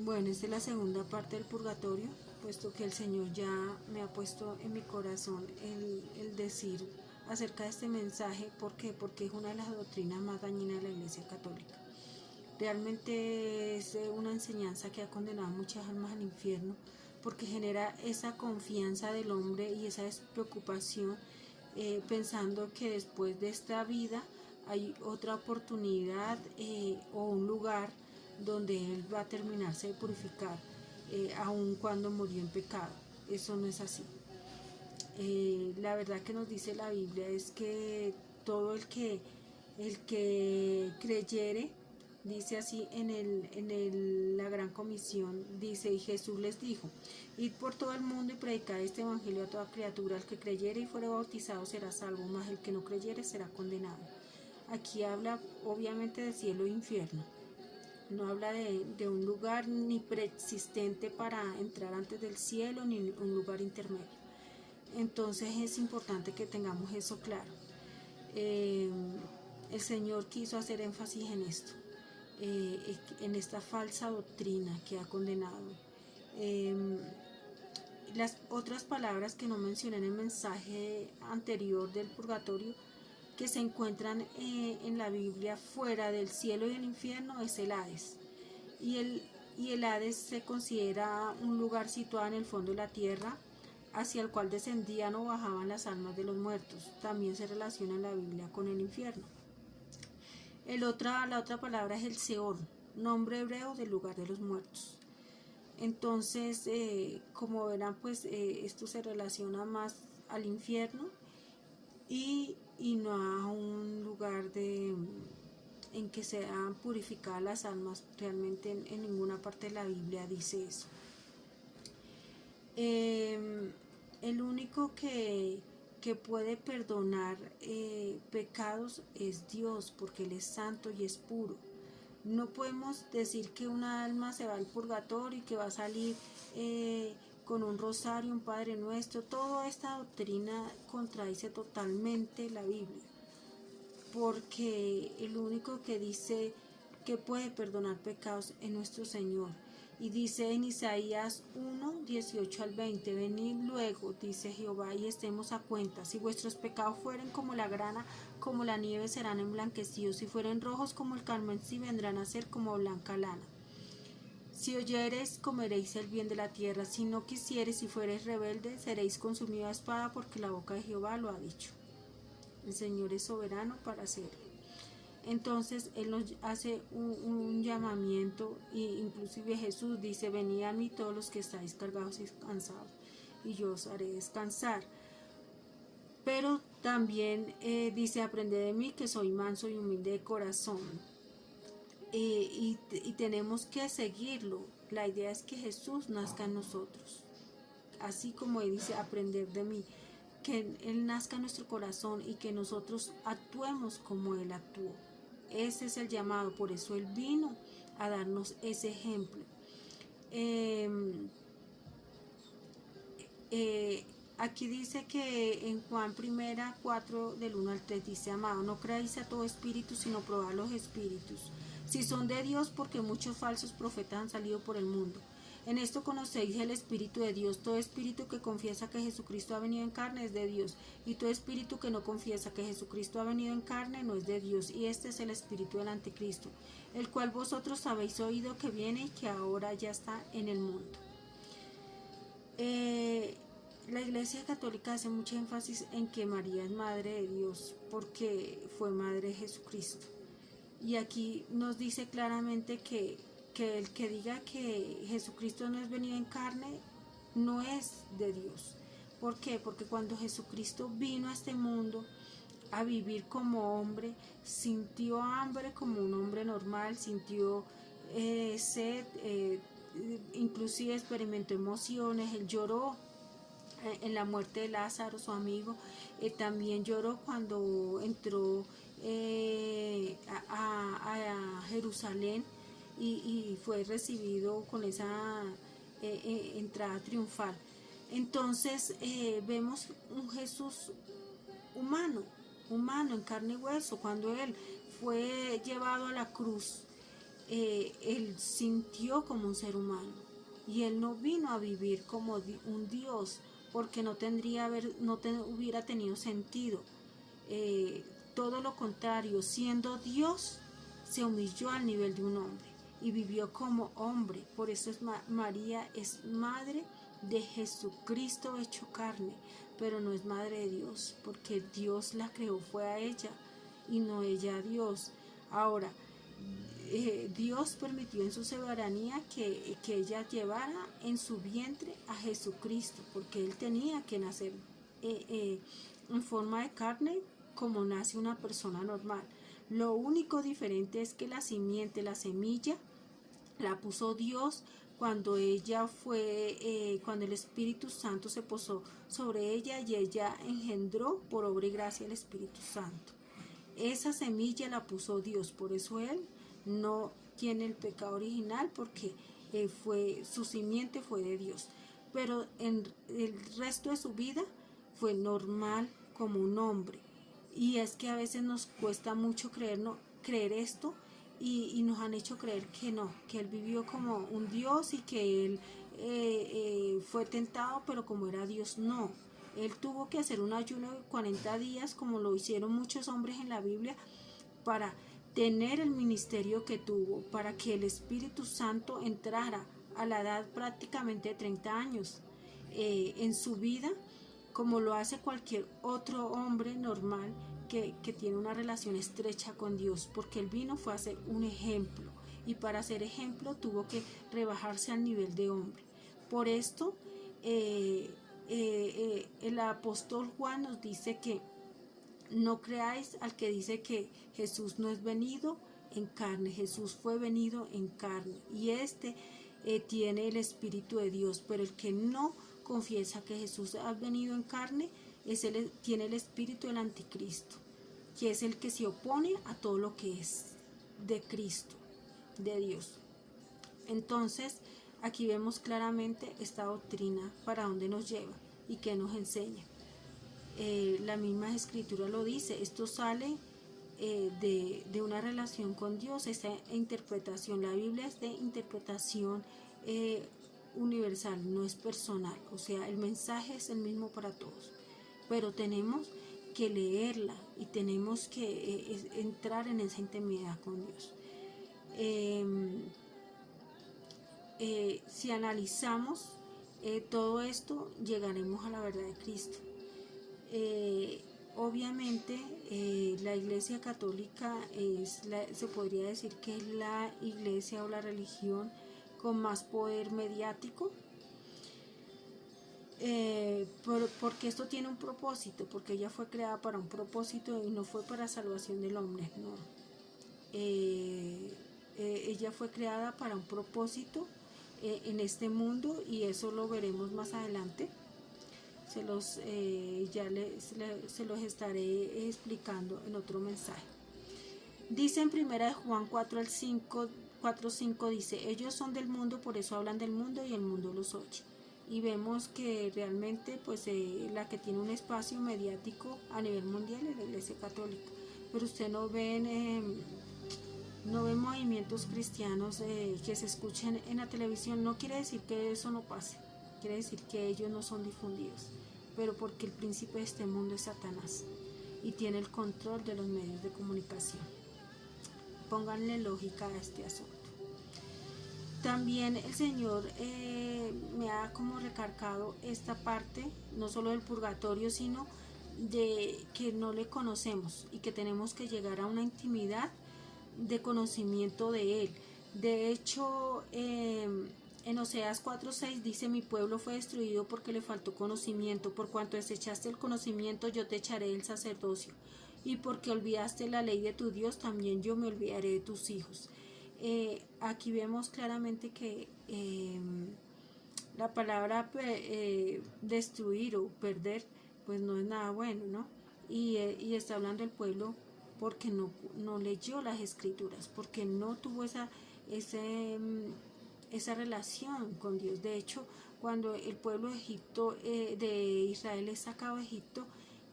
Bueno, esta es la segunda parte del purgatorio, puesto que el Señor ya me ha puesto en mi corazón el decir acerca de este mensaje. ¿Por qué? Porque es una de las doctrinas más dañinas de la Iglesia Católica. Realmente es una enseñanza que ha condenado muchas almas al infierno, porque genera esa confianza del hombre y esa despreocupación, pensando que después de esta vida hay otra oportunidad o un lugar donde él va a terminarse de purificar, aun cuando murió en pecado. Eso no es así. La verdad que nos dice la Biblia es que todo el que creyere, dice así la gran comisión, dice, y Jesús les dijo: id por todo el mundo y predicad este evangelio a toda criatura. El que creyere y fuere bautizado será salvo, mas el que no creyere será condenado. Aquí habla obviamente de cielo e infierno. No habla de un lugar ni preexistente para entrar antes del cielo, ni un lugar intermedio. Entonces es importante que tengamos eso claro. El Señor quiso hacer énfasis en esto, en esta falsa doctrina que ha condenado. Las otras palabras que no mencioné en el mensaje anterior del purgatorio, que se encuentran en la Biblia fuera del cielo y el infierno, es el Hades. Y el Hades se considera un lugar situado en el fondo de la tierra, hacia el cual descendían o bajaban las almas de los muertos. También se relaciona en la Biblia con el infierno. La otra palabra es el Seol, nombre hebreo del lugar de los muertos. Entonces, como verán, pues esto se relaciona más al infierno y no a un lugar en que sean purificadas las almas. Realmente en ninguna parte de la Biblia dice eso. El único que puede perdonar pecados es Dios, porque Él es santo y es puro. No podemos decir que una alma se va al purgatorio y que va a salir con un rosario, un Padre Nuestro. Toda esta doctrina contradice totalmente la Biblia, porque el único que dice que puede perdonar pecados es nuestro Señor. Y dice en Isaías 1, 18 al 20, venid luego, dice Jehová, y estemos a cuenta. Si vuestros pecados fueren como la grana, como la nieve serán emblanquecidos. Si fueren rojos como el carmesí, vendrán a ser como blanca lana. Si oyereis, comeréis el bien de la tierra. Si no quisiereis y fuereis rebelde, seréis consumidos a espada, porque la boca de Jehová lo ha dicho. El Señor es soberano para hacerlo. Entonces Él nos hace un llamamiento, e inclusive Jesús dice: venid a mí todos los que estáis cargados y cansados, y yo os haré descansar. Pero también dice: aprended de mí, que soy manso y humilde de corazón. Y tenemos que seguirlo. La idea es que Jesús nazca en nosotros, así como Él dice: aprender de mí, que Él nazca en nuestro corazón y que nosotros actuemos como Él actuó. Ese es el llamado, por eso Él vino a darnos ese ejemplo. Aquí dice que en Juan 1:4 del 1 al 3 dice: amado, no creáis a todo espíritu, sino probad los espíritus, si son de Dios, porque muchos falsos profetas han salido por el mundo. En esto conocéis el Espíritu de Dios. Todo espíritu que confiesa que Jesucristo ha venido en carne es de Dios, y todo espíritu que no confiesa que Jesucristo ha venido en carne no es de Dios, y este es el espíritu del anticristo, el cual vosotros habéis oído que viene y que ahora ya está en el mundo. La Iglesia Católica hace mucho énfasis en que María es Madre de Dios, porque fue Madre de Jesucristo. Y aquí nos dice claramente que el que diga que Jesucristo no es venido en carne no es de Dios. ¿Por qué? Porque cuando Jesucristo vino a este mundo a vivir como hombre, sintió hambre como un hombre normal, sintió sed, inclusive experimentó emociones. Él lloró en la muerte de Lázaro, su amigo. También lloró cuando entró a Jerusalén y fue recibido con esa entrada triunfal. Entonces vemos un Jesús humano en carne y hueso. Cuando Él fue llevado a la cruz, él sintió como un ser humano y él no vino a vivir como un Dios, porque no hubiera tenido sentido. Todo lo contrario, siendo Dios, se humilló al nivel de un hombre y vivió como hombre. Por eso María es madre de Jesucristo hecho carne, pero no es madre de Dios, porque Dios la creó, fue a ella y no ella a Dios. Ahora, Dios permitió en su soberanía que ella llevara en su vientre a Jesucristo, porque él tenía que nacer en forma de carne como nace una persona normal. Lo único diferente es que la simiente, la semilla, la puso Dios cuando ella cuando el Espíritu Santo se posó sobre ella y ella engendró por obra y gracia el Espíritu Santo. Esa semilla la puso Dios, por eso él no tiene el pecado original, porque su simiente fue de Dios, pero en el resto de su vida fue normal como un hombre. Y es que a veces nos cuesta mucho creer esto, y nos han hecho creer que no, que él vivió como un Dios y que él fue tentado, pero como era Dios, no. Él tuvo que hacer un ayuno de 40 días, como lo hicieron muchos hombres en la Biblia, para tener el ministerio que tuvo, para que el Espíritu Santo entrara a la edad prácticamente de 30 años en su vida, como lo hace cualquier otro hombre normal que tiene una relación estrecha con Dios, porque él fue a ser un ejemplo, y para ser ejemplo tuvo que rebajarse al nivel de hombre. Por esto el apóstol Juan nos dice que no creáis al que dice que Jesús no es venido en carne. Jesús fue venido en carne, y tiene el Espíritu de Dios, pero el que no confiesa que Jesús ha venido en carne tiene el espíritu del anticristo, que es el que se opone a todo lo que es de Cristo, de Dios. Entonces, aquí vemos claramente esta doctrina para dónde nos lleva y qué nos enseña. La misma escritura lo dice, esto sale de una relación con Dios, esta interpretación. La Biblia es de interpretación universal, no es personal, o sea, el mensaje es el mismo para todos, pero tenemos que leerla y tenemos que entrar en esa intimidad con Dios. Si analizamos todo esto, llegaremos a la verdad de Cristo. Obviamente la Iglesia Católica se podría decir que es la iglesia o la religión con más poder mediático, porque esto tiene un propósito, porque ella fue creada para un propósito y no fue para salvación del hombre, no. Ella fue creada para un propósito en este mundo, y eso lo veremos más adelante. Se los estaré explicando en otro mensaje. Dice en 1 Juan 4:5 dice: ellos son del mundo, por eso hablan del mundo y el mundo los oye. Y vemos que realmente pues la que tiene un espacio mediático a nivel mundial es la Iglesia Católica, pero usted no ven movimientos cristianos que se escuchen en la televisión. No quiere decir que eso no pase, quiere decir que ellos no son difundidos, pero porque el príncipe de este mundo es Satanás y tiene el control de los medios de comunicación. Pónganle lógica a este asunto. También el Señor me ha como recargado esta parte, no solo del purgatorio, sino de que no le conocemos y que tenemos que llegar a una intimidad de conocimiento de Él. De hecho, en Oseas 4:6 dice: mi pueblo fue destruido porque le faltó conocimiento. Por cuanto desechaste el conocimiento, yo te echaré del sacerdocio, y porque olvidaste la ley de tu Dios, también yo me olvidaré de tus hijos. Aquí vemos claramente que la palabra destruir o perder pues no es nada bueno, ¿no? Y está hablando el pueblo porque no leyó las escrituras, porque no tuvo esa relación con Dios. De hecho, cuando el pueblo de Israel es sacado de Egipto,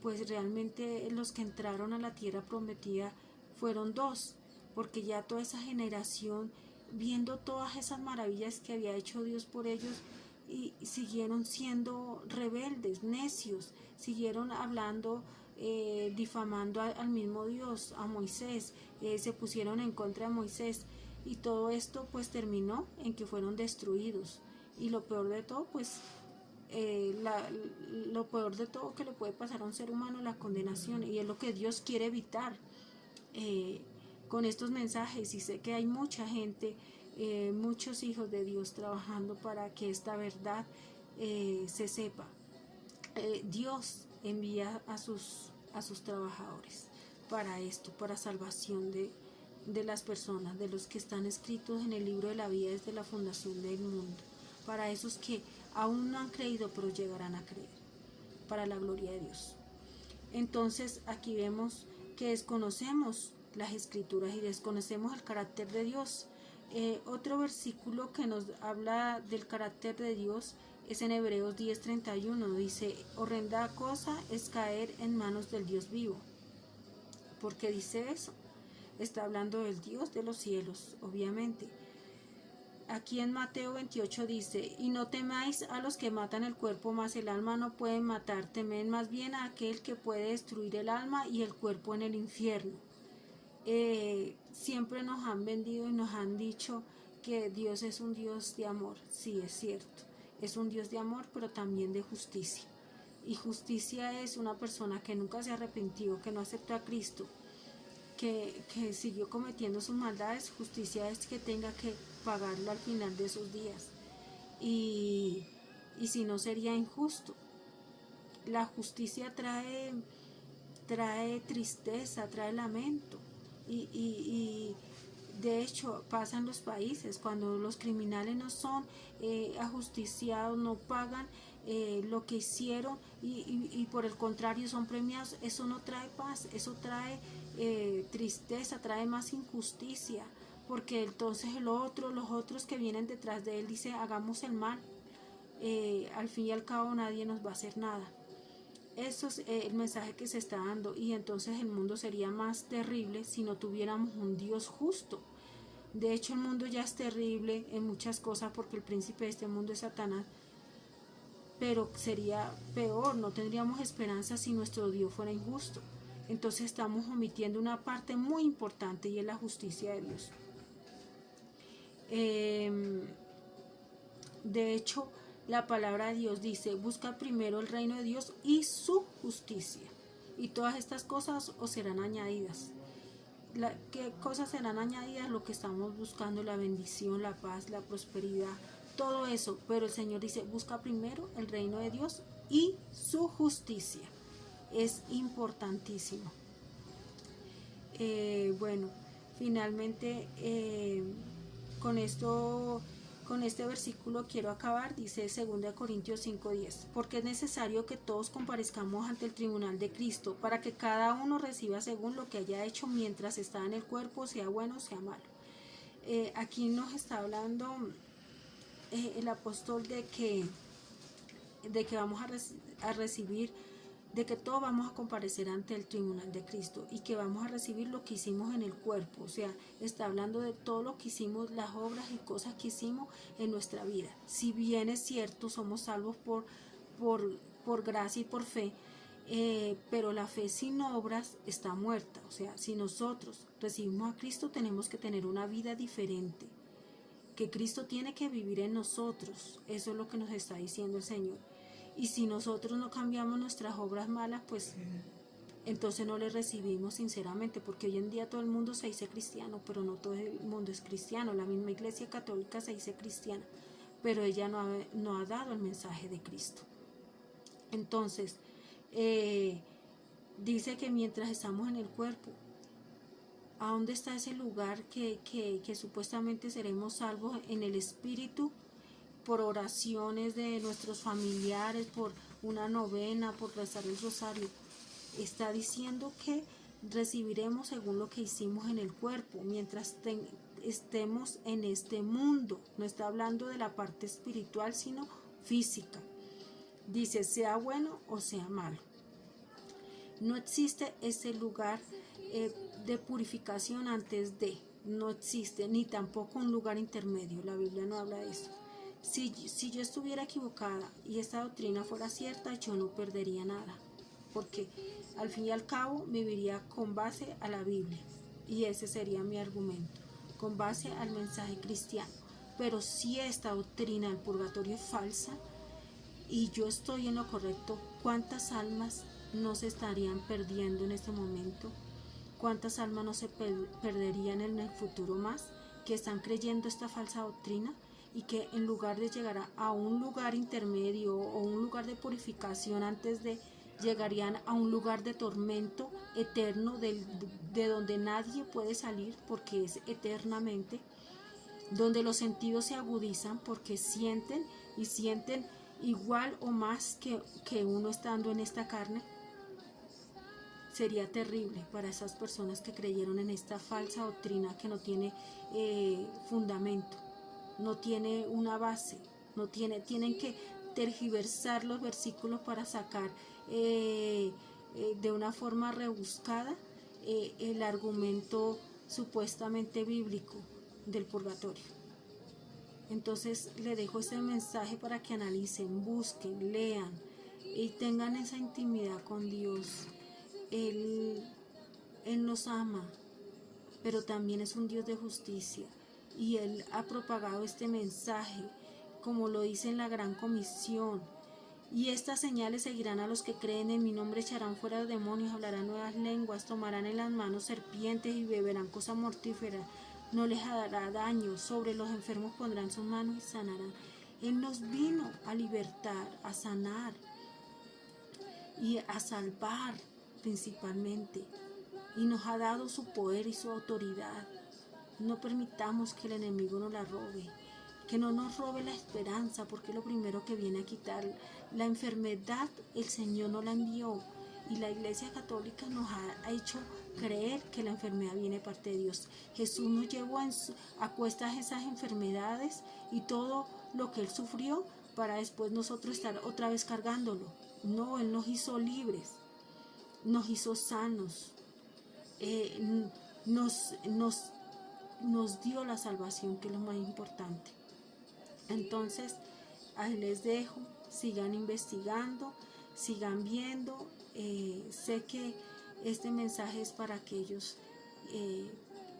pues realmente los que entraron a la tierra prometida fueron dos, porque ya toda esa generación, viendo todas esas maravillas que había hecho Dios por ellos, y siguieron siendo rebeldes, necios, siguieron hablando, difamando al mismo Dios, a Moisés, se pusieron en contra de Moisés, y todo esto pues terminó en que fueron destruidos. Y lo peor de todo, pues lo peor de todo que le puede pasar a un ser humano, la condenación, y es lo que Dios quiere evitar con estos mensajes. Y sé que hay mucha gente, muchos hijos de Dios trabajando para que esta verdad se sepa. Dios envía a sus trabajadores para esto, para salvación de las personas, de los que están escritos en el libro de la vida desde la fundación del mundo, para esos que aún no han creído pero llegarán a creer, para la gloria de Dios. Entonces aquí vemos que desconocemos las escrituras y desconocemos el carácter de Dios. Otro versículo que nos habla del carácter de Dios es en Hebreos 10:31, dice: horrenda cosa es caer en manos del Dios vivo. ¿Por qué dice eso? Está hablando del Dios de los cielos, obviamente. Aquí en Mateo 28 dice: y no temáis a los que matan el cuerpo, mas el alma no pueden matar, temed más bien a aquel que puede destruir el alma y el cuerpo en el infierno. Siempre nos han vendido y nos han dicho que Dios es un Dios de amor. Sí, es cierto, es un Dios de amor, pero también de justicia. Y justicia es una persona que nunca se arrepintió, que no aceptó a Cristo, que siguió cometiendo sus maldades. Justicia es que tenga que pagarlo al final de sus días, y si no, sería injusto. La justicia trae tristeza, trae lamento, y de hecho pasa en los países cuando los criminales no son ajusticiados, no pagan lo que hicieron, y por el contrario son premiados. Eso no trae paz, eso trae tristeza, trae más injusticia, porque entonces los otros que vienen detrás de él dicen: hagamos el mal, al fin y al cabo nadie nos va a hacer nada. Eso es el mensaje que se está dando, y entonces el mundo sería más terrible si no tuviéramos un Dios justo. De hecho, el mundo ya es terrible en muchas cosas porque el príncipe de este mundo es Satanás, pero sería peor, no tendríamos esperanza si nuestro Dios fuera injusto. Entonces estamos omitiendo una parte muy importante, y es la justicia de Dios. De hecho, la palabra de Dios dice: busca primero el reino de Dios y su justicia, y todas estas cosas os serán añadidas. ¿Qué cosas serán añadidas? Lo que estamos buscando: la bendición, la paz, la prosperidad, todo eso. Pero el Señor dice: busca primero el reino de Dios y su justicia. Es importantísimo. Bueno, finalmente con este versículo quiero acabar. Dice 2 Corintios 5:10: porque es necesario que todos comparezcamos ante el tribunal de Cristo, para que cada uno reciba según lo que haya hecho mientras está en el cuerpo, sea bueno o sea malo. Aquí nos está hablando el apóstol de que vamos a recibir, de que todos vamos a comparecer ante el tribunal de Cristo, y que vamos a recibir lo que hicimos en el cuerpo. O sea, está hablando de todo lo que hicimos, las obras y cosas que hicimos en nuestra vida. Si bien es cierto, somos salvos por gracia y por fe, pero la fe sin obras está muerta. O sea, si nosotros recibimos a Cristo, tenemos que tener una vida diferente, que Cristo tiene que vivir en nosotros. Eso es lo que nos está diciendo el Señor. Y si nosotros no cambiamos nuestras obras malas, pues entonces no le recibimos sinceramente, porque hoy en día todo el mundo se dice cristiano, pero no todo el mundo es cristiano. La misma Iglesia Católica se dice cristiana, pero ella no ha dado el mensaje de Cristo. Entonces, dice que mientras estamos en el cuerpo, ¿a dónde está ese lugar que supuestamente seremos salvos? En el espíritu, por oraciones de nuestros familiares, por una novena, por rezar el rosario. Está diciendo que recibiremos según lo que hicimos en el cuerpo, mientras estemos en este mundo. No está hablando de la parte espiritual, sino física. Dice: sea bueno o sea malo. No existe ese lugar de purificación antes de, no existe, ni tampoco un lugar intermedio, la Biblia no habla de eso. Si yo estuviera equivocada y esta doctrina fuera cierta, yo no perdería nada, porque al fin y al cabo viviría con base a la Biblia, y ese sería mi argumento, con base al mensaje cristiano. Pero si esta doctrina del purgatorio es falsa y yo estoy en lo correcto, ¿cuántas almas no se estarían perdiendo en este momento? ¿Cuántas almas no se perderían en el futuro más, que están creyendo esta falsa doctrina y que en lugar de llegar a un lugar intermedio o un lugar de purificación antes de, llegarían a un lugar de tormento eterno de donde nadie puede salir porque es eternamente, donde los sentidos se agudizan porque sienten y sienten igual o más que uno estando en esta carne? Sería terrible para esas personas que creyeron en esta falsa doctrina que no tiene fundamento, no tiene una base, tienen que tergiversar los versículos para sacar de una forma rebuscada el argumento supuestamente bíblico del purgatorio. Entonces le dejo este mensaje para que analicen, busquen, lean y tengan esa intimidad con Dios. Él nos ama, pero también es un Dios de justicia, y Él ha propagado este mensaje, como lo dice en la Gran Comisión. Y estas señales seguirán a los que creen en mi nombre: echarán fuera demonios, hablarán nuevas lenguas, tomarán en las manos serpientes y beberán cosa mortífera, no les hará daño, sobre los enfermos pondrán sus manos y sanarán. Él nos vino a libertar, a sanar y a salvar principalmente, y nos ha dado su poder y su autoridad. No permitamos que el enemigo nos la robe, que no nos robe la esperanza, porque lo primero que viene a quitar la enfermedad, el Señor nos la envió, y la Iglesia Católica nos ha hecho creer que la enfermedad viene de parte de Dios. Jesús nos llevó a cuestas esas enfermedades y todo lo que Él sufrió para después nosotros estar otra vez cargándolo. No, Él nos hizo libres, nos hizo sanos, nos dio la salvación, que es lo más importante. Entonces, ahí les dejo, sigan investigando, sigan viendo. Sé que este mensaje es para aquellos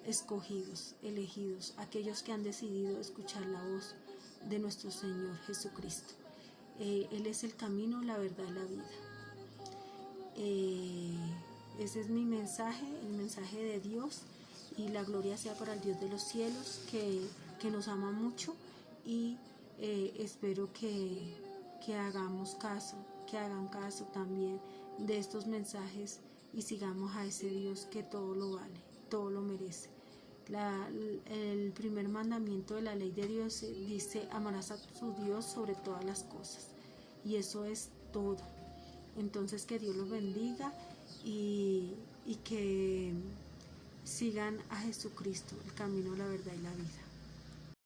escogidos, elegidos, aquellos que han decidido escuchar la voz de nuestro Señor Jesucristo. Él es el camino, la verdad y la vida. Ese es mi mensaje, el mensaje de Dios, y la gloria sea para el Dios de los cielos, que nos ama mucho, y espero que hagamos caso, que hagan caso también de estos mensajes y sigamos a ese Dios que todo lo vale, todo lo merece. El primer mandamiento de la ley de Dios dice: amarás a tu Dios sobre todas las cosas, y eso es todo. Entonces, que Dios los bendiga y que sigan a Jesucristo, el camino, la verdad y la vida.